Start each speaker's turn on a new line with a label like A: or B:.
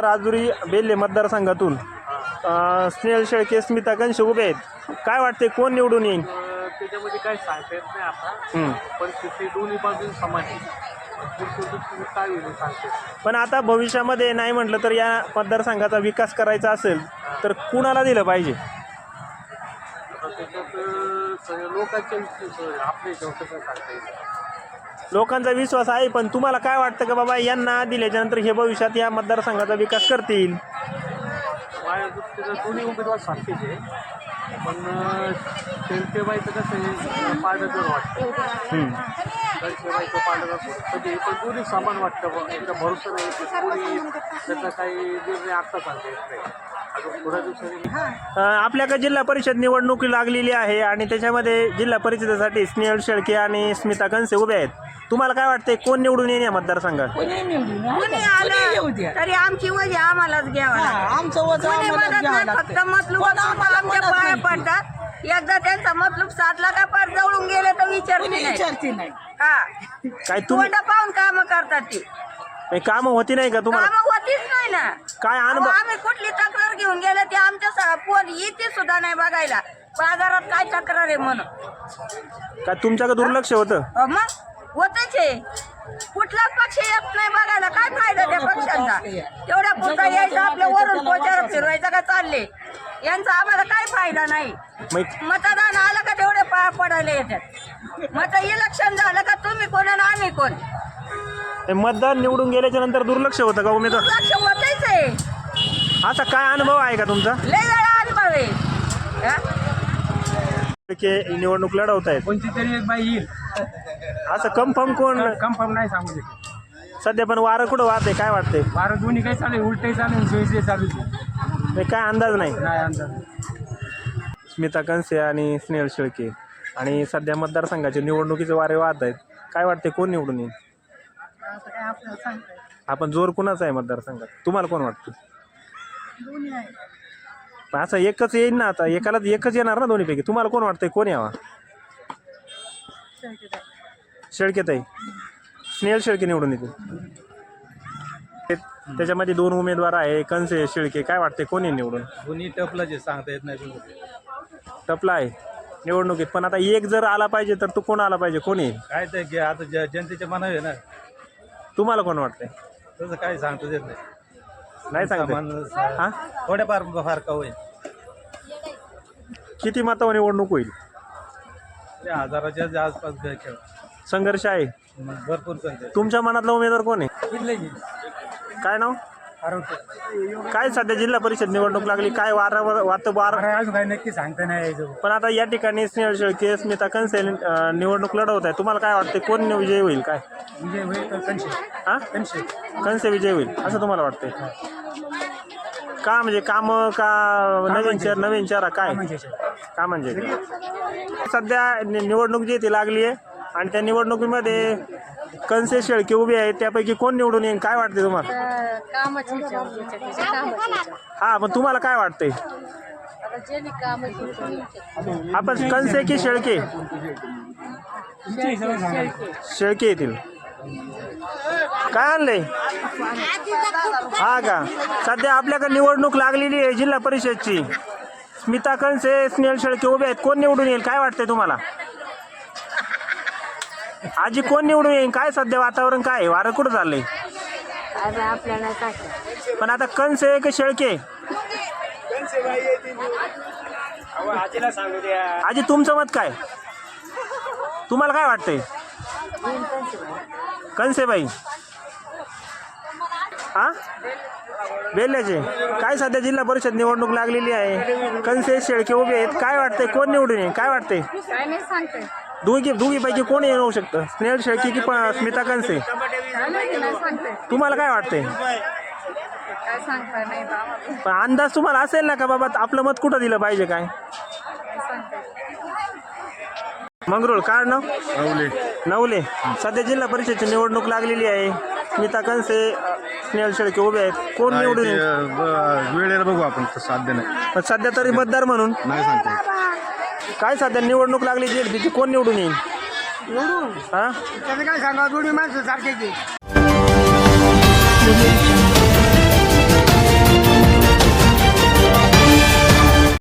A: राजुरी बेल्ले मतदारसंघातून स्नेहल शेळके स्मिता कंशे उभे आहेत. काय वाटते कोण निवडून येईल?
B: त्याच्यामध्ये काय सांगता येत नाही आता. परिस्थिती दोन्ही बाजून समान आहे. काय होईल सांगते.
A: पण आता भविष्यामध्ये नाही म्हटलं तर या मतदारसंघाचा विकास करायचा असेल तर कुणाला दिलं पाहिजे?
B: त्याच्यात लोकांच्या आपले कसं सांगता येईल.
A: लोकांचा विश्वास आहे, पण तुम्हाला काय वाटतं का बाबा यांना दिल्याच्या नंतर हे भविष्यात या मतदारसंघाचा विकास करतील?
B: माझ्या दृष्टीनं दोन्ही उमेदवार सारखेच आहे, पण शेळकेबाईचं कसं आहे पारडर वाटतं. शेळकेबाईचं पारडर कधी पण दोन्ही समान वाटतं. बघ एकदा भरोसा नाही की कोणी त्याचा काही निर्णय आत्ता सांगता येत नाही. थोड्या दिवसांनी
A: आपल्याकडे जिल्हा परिषद निवडणूक लागलेली आहे आणि त्याच्यामध्ये जिल्हा परिषदेसाठी स्नेहल शेळके आणि स्मिता कंशे उभे आहेत. तुम्हाला काय वाटतंय कोण निवडून येईल या मतदारसंघात?
C: कोणी आलं तरी आमची वजह आम्हालाच घ्यावं लागतं. फक्त मतलब आमच्या पाया पडतात. एकदा त्यांचा मतलब साधला का पार जवळून गेले तर विचारते नाही. हा
A: काय तुम्ही
C: पाहून काम करतात ती
A: काम होती नाही का तुम्हाला?
C: काम होतीच नाही ना.
A: काय अनुभव?
C: आम्ही कुठली तक्रार घेऊन गेले ते आमच्या फोन येते सुद्धा नाही बघायला बाजारात काय तक्रार आहे म्हणून.
A: काय तुमच्याकडे दुर्लक्ष होतं?
C: मग होतच आहे. कुठला पक्ष येत नाही बघायला. काय फायदा त्या पक्षांचा? तेवढ्या पुरता यायचं आपल्या वरून पोचार फिरवायचं का चालले. यांचा आम्हाला काय फायदा नाही. मतदान आलं का तेवढे पाया पडायला येतात. मत इलेक्शन झालं का तुम्ही कोण आणि आम्ही कोण.
A: मतदान निवडून गेल्याच्या नंतर दुर्लक्ष होतं का उमेदवार?
C: दुर्लक्ष होतच आहे.
A: असा काय अनुभव आहे का तुमचा?
C: लय वेळा अनुभव आहे.
A: निवडणूक लढवत आहेत,
B: कोणती तरी एक बाई येईल
A: असं कन्फर्म कोण?
B: कन्फर्म नाही सांगू शकत.
A: सध्या पण वारं कुठं वाहते काय वाटतंय?
B: भारत दोन्ही काही चालू आहे. उलटही चालू आहे, सोयीचे चालू आहे.
A: काय अंदाज नाही.
B: नाही अंदाज.
A: स्मिता कंशे आणि स्नेहल शेळके आणि सध्या मतदारसंघाचे निवडणुकीचे वारे वाहत आहेत. काय वाटते कोण निवडून येईल? आपण जोर कुणाचा आहे मतदारसंघात? तुम्हाला कोण वाटतं? असं एकच येईल ना, आता एकाला एकच येणार ना दोन्हीपैकी. तुम्हाला कोण वाटतंय कोण यावा? शेळकेताई. स्नेहल शेळके निवडून येतील. त्याच्यामध्ये दोन उमेदवार आहे कंशे शेळके. काय वाटते कोण येईल निवडून?
B: दोन्ही टपला जे सांगता येत नाही.
A: टपला आहे निवडणुकीत, पण आता एक जर आला पाहिजे तर तो कोण आला पाहिजे? कोण येईल?
B: काय ते आता जनतेच्या मनावर आहे ना.
A: तुम्हाला कोण वाटतंय?
B: तसं काही सांगता येत नाही.
A: नाही सांगता. हा
B: थोड्याफार फार का होईल.
A: किती मतावर निवडणूक होईल?
B: हजाराच्या आसपास खेळ
A: संघर्ष आहे
B: भरपूर संख्या.
A: तुमच्या मनातला उमेदवार कोण आहे? काय नाव? काय सध्या जिल्हा परिषद निवडणूक लागली, काय
B: अजून काही नक्की सांगता नाही.
A: पण आता या ठिकाणी स्नेहल शेळके स्मिता कंशे निवडणूक लढवत आहे. तुम्हाला काय वाटते कोण विजयी होईल? काय
B: विजय होईल तर कंशे.
A: हा कंशे विजय होईल असं तुम्हाला वाटतंय का? म्हणजे काम का नवीन चेहरा काय का? म्हणजे सध्या निवडणूक जी ती लागली आहे आणि त्या निवडणुकीमध्ये कंशे शेळके उभे आहेत. त्यापैकी कोण निवडून येईल काय वाटते तुम्हाला? हा पण तुम्हाला काय वाटतंय? आपण कंशे की शेळके? शेळके येतील. काय आणलंय? हा का? सध्या आपल्याकडे निवडणूक लागलेली आहे जिल्हा परिषदची. स्मिता कंशे स्नेहल शेळके उभे आहेत. कोण निवडून येईल काय वाटतंय तुम्हाला? आजी कोण निवडून येईल? काय सध्या वातावरण काय? वारं कुठं चाललंय? पण आता कंशे की शेळके? आजी तुमचं मत काय? तुम्हाला काय वाटतंय? कंशेबाई. हा बेल्ल्याचे. काय सध्या जिल्हा परिषद निवडणूक लागलेली आहे, कंशे शेळके उभे आहेत. काय वाटतंय कोण निवडून येईल काय वाटतंय? दोघी पैकी कोण येऊ शकतं? स्नेहल शेळके की स्मिता कंशे? तुम्हाला काय वाटतंय? पण अंदाज तुम्हाला असेल ना का बाबा आपलं मत कुठं दिलं पाहिजे काय? मंगरुळ. काय नाव? नवले. सध्या जिल्हा परिषदची निवडणूक लागलेली आहे. स्मिता कंशे स्नेहल शेळके उभे आहेत. कोण निवडून येईल?
D: वेळेला बघू आपण. साध्य नाही.
A: पण सध्या तरी मतदार म्हणून
D: नाही सांगते.
A: काय सध्या निवडणूक लागली जी तिची कोण निवडून येईल?
E: निवडून
A: हा
E: त्याचं काय सांगा दोन्ही माणसं सारखेच आहे.